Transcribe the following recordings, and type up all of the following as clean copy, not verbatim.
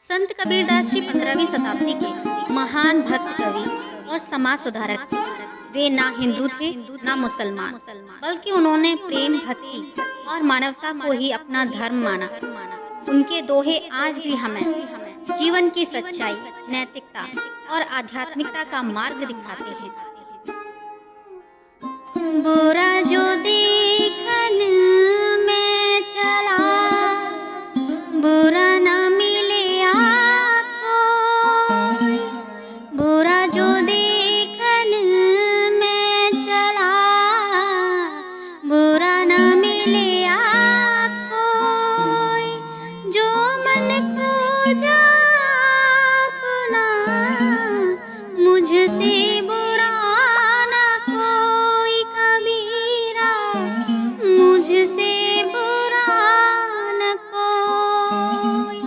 संत कबीरदास जी 15वीं शताब्दी के महान भक्त कवि और समाज सुधारक थे। वे ना हिंदू थे ना मुसलमान, बल्कि उन्होंने प्रेम, भक्ति और मानवता को ही अपना धर्म माना। उनके दोहे आज भी हमें जीवन की सच्चाई, नैतिकता और आध्यात्मिकता का मार्ग दिखाते हैं। बुरा जो देखन में चला, बुरा न मिले आपको। बुरा जो देखन में चला, बुरा न मिले आपको। जो मन खोजा अपना, मुझसे बुरा न कोई कबीरा, मुझसे बुरा न कोई।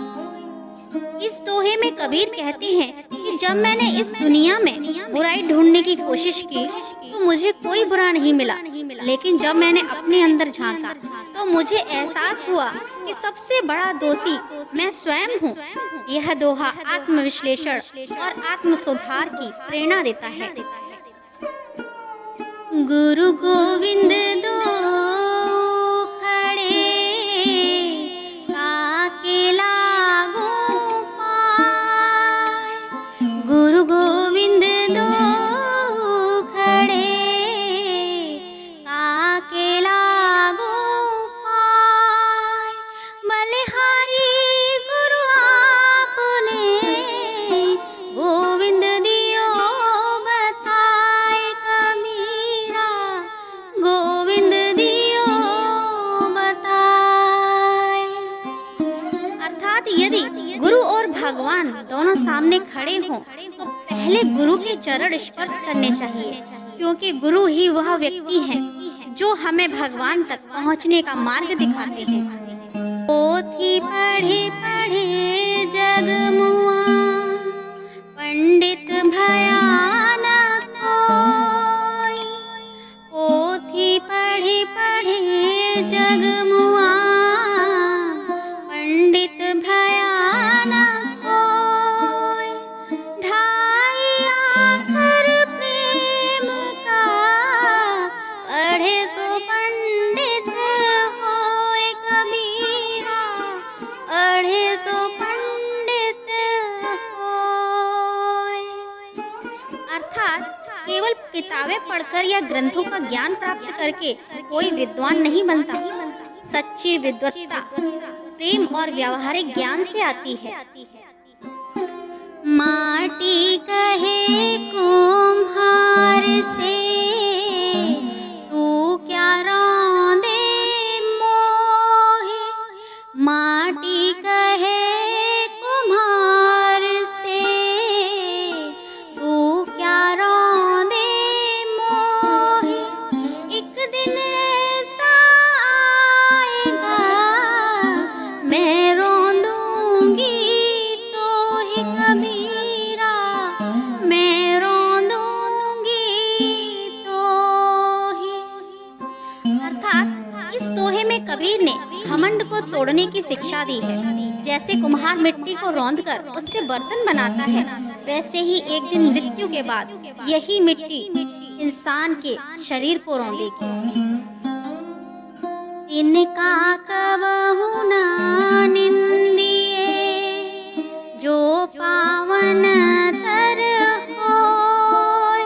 इस दोहे में कबीर कहते हैं कि जब मैंने इस दुनिया में बुराई ढूंढने की कोशिश की तो मुझे कोई बुरा नहीं मिला, लेकिन जब मैंने अपने अंदर झांका तो मुझे एहसास हुआ कि सबसे बड़ा दोषी मैं स्वयं हूँ। यह दोहा आत्मविश्लेषण और आत्म सुधार की प्रेरणा देता है। गुरु गोविंद दो खड़े, काके लागू पाए। गुरु गोविंद दो खड़े, काके लागू पाए। बलिहारी गुरु आपने, गोविंद दियो बताए कबीरा, गोविंद दियो बताए। अर्थात यदि गुरु और भगवान दोनों सामने खड़े हों तो पहले गुरु के चरण स्पर्श करने चाहिए, क्योंकि गुरु ही वह व्यक्ति है जो हमें भगवान तक पहुंचने का मार्ग दिखाते हैं। पोथी पढ़े पढ़े जग मुआ, पंडित भया न कोई। पोथी पढ़े पढ़े जग मुआ, पंडित भया न कोई। ढाई आखर प्रेम का, पढ़े सो पंडित होए कबीरा, पढ़े सो पंडित होए। अर्थात केवल किताबें पढ़कर या ग्रंथों का ज्ञान प्राप्त करके कोई विद्वान नहीं बनता। सच्ची विद्वत्ता प्रेम और व्यावहारिक ज्ञान से आती है। माटी कहे कुम्हार से, तू क्या रौंदे मोहे। माटी कहे कुम्हार से, तू क्या रौंदे मोहे। एक दिन ऐसा आएगा, मैं रौंदूंगी तो ही कबीरा, मैं रौंदूंगी तो ही। अर्थात इस दोहे में कबीर ने घमंड को तोड़ने की शिक्षा दी है। जैसे कुम्हार मिट्टी को रौंदकर उससे बर्तन बनाता है, वैसे ही एक दिन मृत्यु के बाद यही मिट्टी इंसान के शरीर को रौंदेगी। इनका कबहु ना निंदिए, जो पावन तर होय।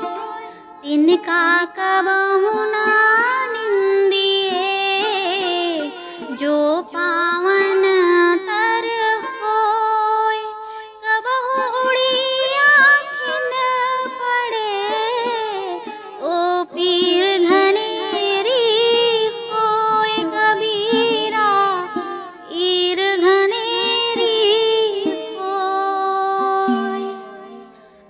इनका कबहु ना निंदिए, जो पावन तर होय। कबहु उड़ी आँखिन पड़े, ओ पीर घनेरी होय कबीरा, पीर घनेरी होय।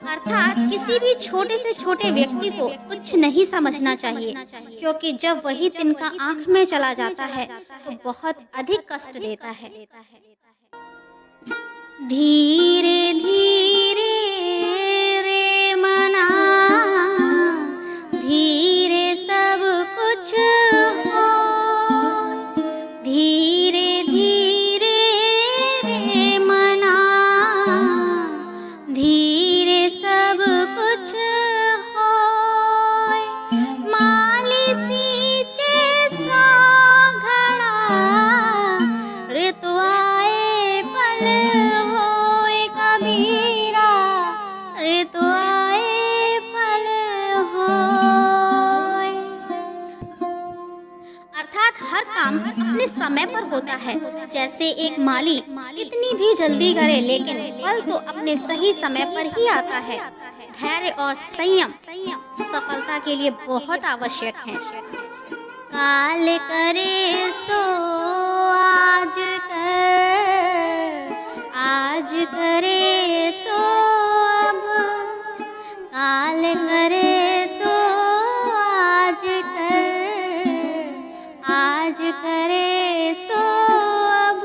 अर्थात किसी भी छोटे से छोटे व्यक्ति को तुच्छ नहीं समझना चाहिए, क्योंकि जब वही तिनका आँख में चला जाता है तो बहुत अधिक कष्ट देता है। धीरे धीरे रे मना, धीरे सब कुछ हो। धीरे धीरे रे मना, अपने समय पर होता है। जैसे एक माली कितनी भी जल्दी करे लेकिन फल तो अपने सही समय पर ही आता है। धैर्य और संयम सफलता के लिए बहुत आवश्यक है। काल करे सो आज कर, आज करे सो अब, काल करे सो आज कर, आज करे सो अब,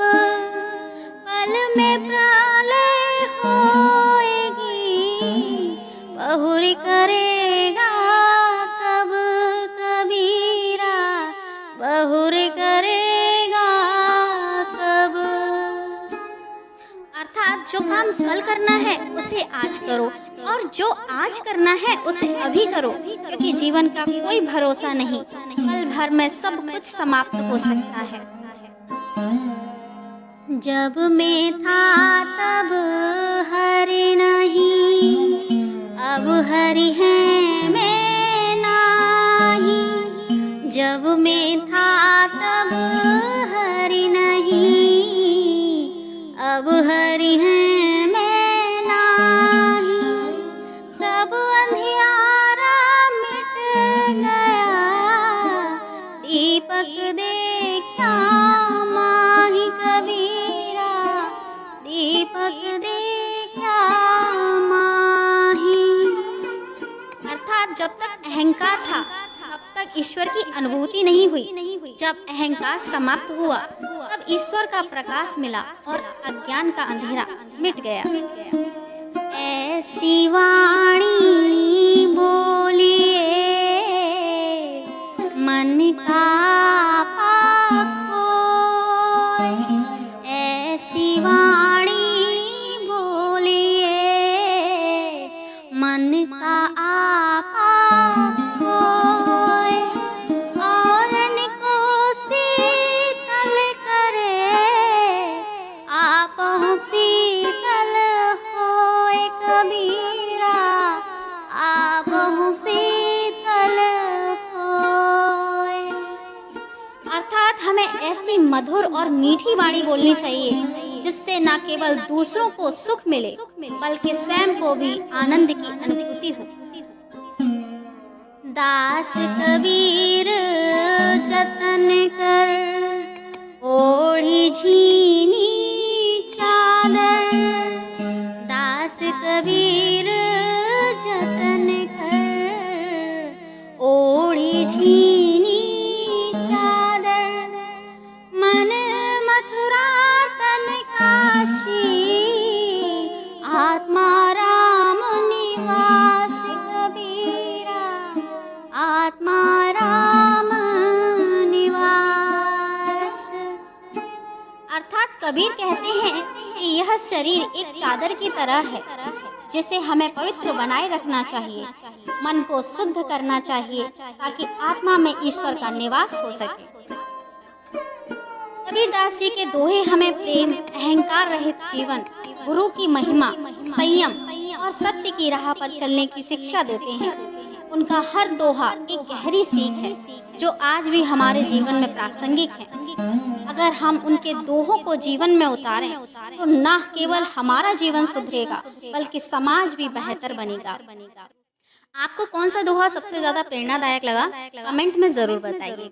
पल में प्रलय होएगी, बहुरी करेगा कब कबीरा, बहुर करेगा कब। अर्थात जो काम कल करना है उसे आज करो और जो आज करना है उसे अभी करो, क्योंकि जीवन का कोई भरोसा नहीं, पल भर में सब कुछ समाप्त हो सकता है। जब मैं था तब हरि नहीं, अब हरि है मैं नहीं। जब मैं था तब हरि नहीं, अब हरि है मैं नहीं। सब अंधियारा मिट गया, दीपक देखा माही कबीरा, दीपक देखा माही। अर्थात जब तक अहंकार था तब तक ईश्वर की अनुभूति नहीं हुई। जब अहंकार समाप्त हुआ तब ईश्वर का प्रकाश मिला और अज्ञान का अंधेरा मिट गया। ऐसी वाणी बोलिए मन का पाख होए, ऐसी वाणी बोलिए मन का आपा होए, औरन को शीतल करे, आपहु शीतल होए कबीरा, आपहु शीतल होए। अर्थात हमें ऐसी मधुर और मीठी वाणी बोलनी चाहिए जिससे न केवल दूसरों को सुख मिले बल्कि स्वयं को भी आनंद की अनुभूति हो। दास कबीर जतन कर, ओढ़ी झीनी चादर, दास कबीर जतन कर, ओढ़ी झीनी चादर, मन मथुरा तन काशी, आत्मा राम निवास कबीरा, आत्मा राम निवास। अर्थात कबीर कहते हैं कि यह शरीर एक चादर की तरह है जिसे हमें पवित्र बनाए रखना चाहिए, मन को शुद्ध करना चाहिए ताकि आत्मा में ईश्वर का निवास हो सके। कबीरदास जी के दोहे हमें प्रेम, अहंकार रहित जीवन, गुरु की महिमा, संयम और सत्य की राह पर चलने की शिक्षा देते हैं। उनका हर दोहा एक गहरी सीख है जो आज भी हमारे जीवन में प्रासंगिक है। अगर हम उनके दोहों को जीवन में उतारें तो न केवल हमारा जीवन सुधरेगा बल्कि समाज भी बेहतर बनेगा। आपको कौन सा दोहा सबसे ज्यादा प्रेरणादायक लगा? कमेंट में जरूर बताइए।